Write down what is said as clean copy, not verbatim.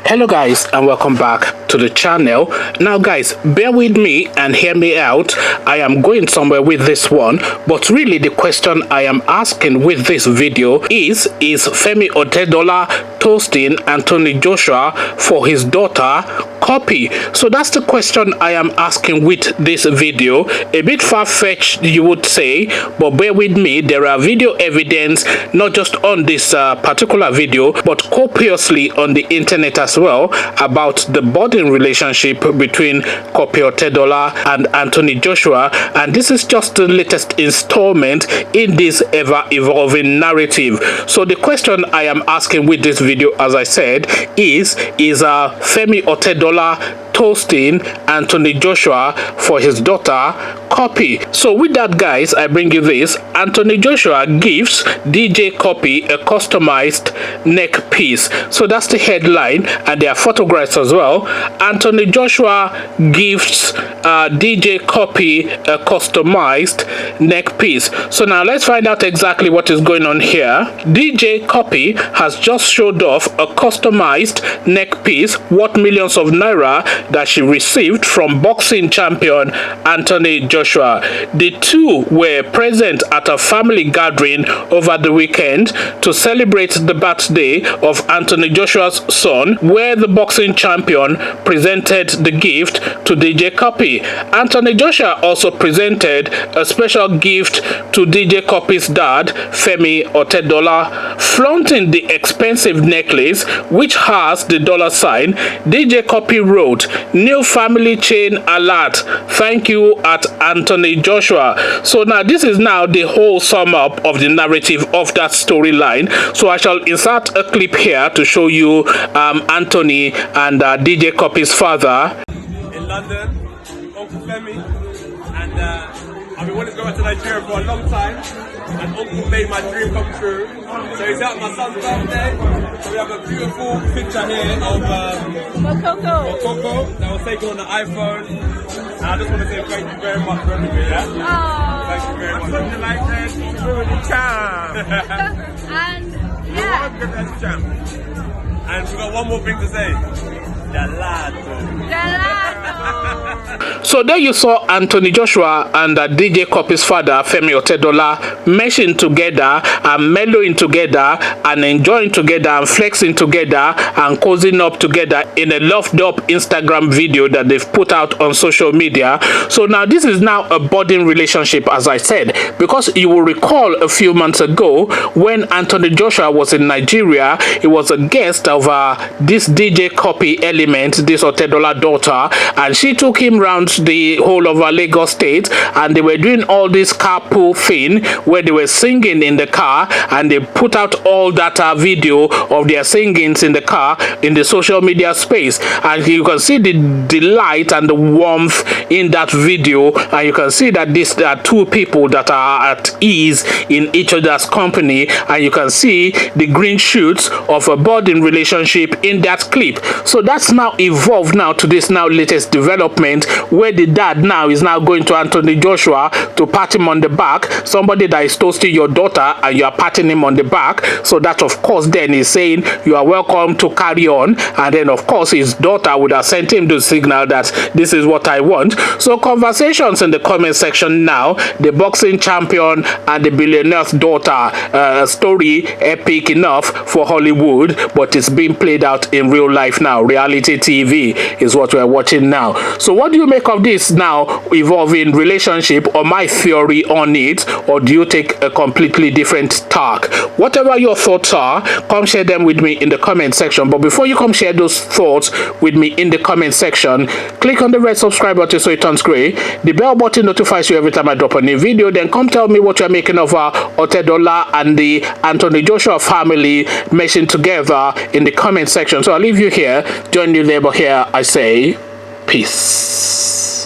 Hello guys, and welcome back to the channel. Now guys, bear with me and hear me out. I am going somewhere with this one, but really the question I am asking with this video is Femi Otedola toasting Anthony Joshua for his daughter Cuppy? So that's the question I am asking with this video. A bit far-fetched, you would say, but bear with me. There are video evidence not just on this particular video, but copiously on the internet as well, about the budding relationship between Cuppy Otedola and Anthony Joshua, and this is just the latest installment in this ever-evolving narrative. So the question I am asking with this video, as I said, is Femi Otedola toasting Anthony Joshua for his daughter Cuppy? So with that guys, I bring you this. Anthony Joshua gives DJ Cuppy a customized neck piece. So that's the headline, and there are photographs as well. Anthony Joshua gives DJ Cuppy a customized neck piece. So now let's find out exactly what is going on here. DJ Cuppy has just showed off a customized neck piece worth millions of naira that she received from boxing champion Anthony Joshua. The two were present at a family gathering over the weekend to celebrate the birthday of Anthony Joshua's son, where the boxing champion presented the gift to DJ Cuppy. Anthony Joshua also presented a special gift to DJ Cuppy's dad, Femi Otedola. Flaunting the expensive necklace, which has the dollar sign, DJ Cuppy wrote, "New family chain alert. Thank you at Anthony Joshua." So now this is now the whole sum up of the narrative of that storyline. So I shall insert a clip here to show you Anthony and DJ Cuppy's father. In London, Uncle Femi, and I've been wanting to go back to Nigeria for a long time, and Uncle made my dream come true. So he's out my son's birthday, so we have a beautiful picture here of Mokoko that was taken on the iPhone. And I just want to say thank you very much for everything, yeah? Thank you very much. Something like that, the champ. And yeah. And we got one more thing to say. So there you saw Anthony Joshua and DJ Cuppy's father, Femi Otedola, meshing together and mellowing together and enjoying together and flexing together and cozying up together in a loved up Instagram video that they've put out on social media. So now this is now a budding relationship, as I said, because you will recall a few months ago when Anthony Joshua was in Nigeria, he was a guest of this DJ Cuppy element, this Otedola daughter, and she took him around the whole of Lagos state, and they were doing all this carpool thing where they were singing in the car, and they put out all that video of their singings in the car in the social media space, and you can see the delight and the warmth in that video, and you can see that these are two people that are at ease in each other's company, and you can see the green shoots of a budding relationship in that clip. So that's now evolved now to this now latest development where the dad now is now going to Anthony Joshua to pat him on the back. Somebody that is toasting your daughter and you are patting him on the back, so that of course then is saying you are welcome to carry on, and then of course his daughter would have sent him the signal that this is what I want. So conversations in the comment section now, the boxing champion and the billionaire's daughter, story epic enough for Hollywood, but it's being played out in real life now. Reality TV is what we're watching now. So what do you make of this now evolving relationship, or my theory on it, or do you take a completely different tack? Whatever your thoughts are, come share them with me in the comment section. But before you come share those thoughts with me in the comment section, click on the red subscribe button so it turns gray. The bell button notifies you every time I drop a new video. Then come tell me what you're making of Otedola and the Anthony Joshua family meshing together in the comment section. So I'll leave you here. Join you there, but here I say peace.